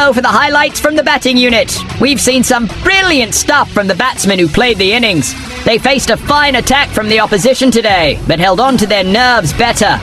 go for the highlights from the batting unit. We've seen some brilliant stuff from the batsmen who played the innings. They faced a fine attack from the opposition today, but held on to their nerves better.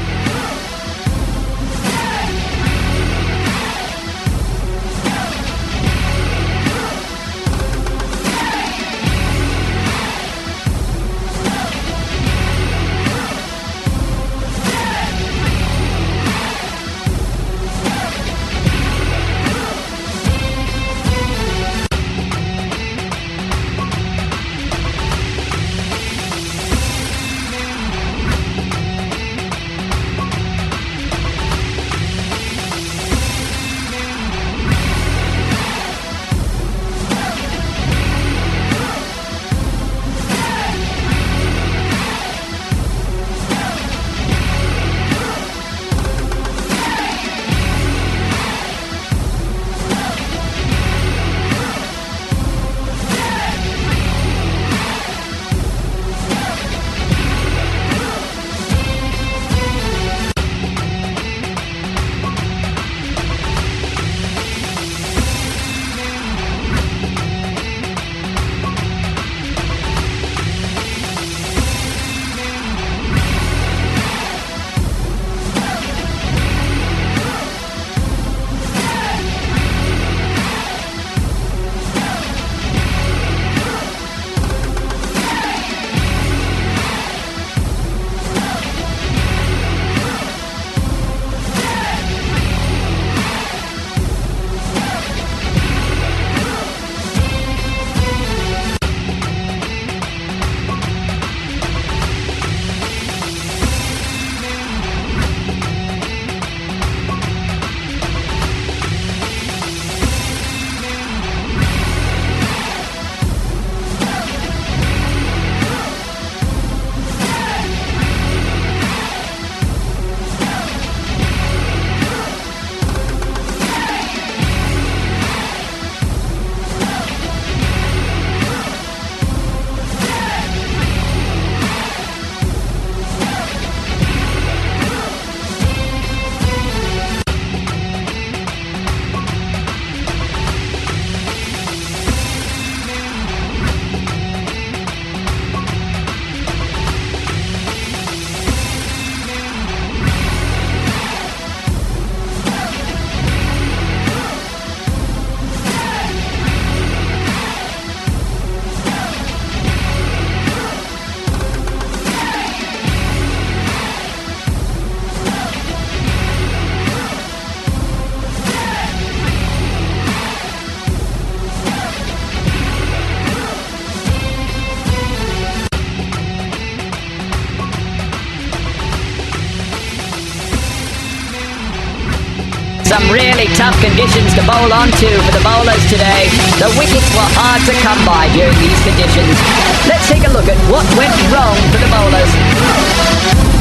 Some really tough conditions to bowl onto for the bowlers today. The wickets were hard to come by during these conditions. Let's take a look at what went wrong for the bowlers.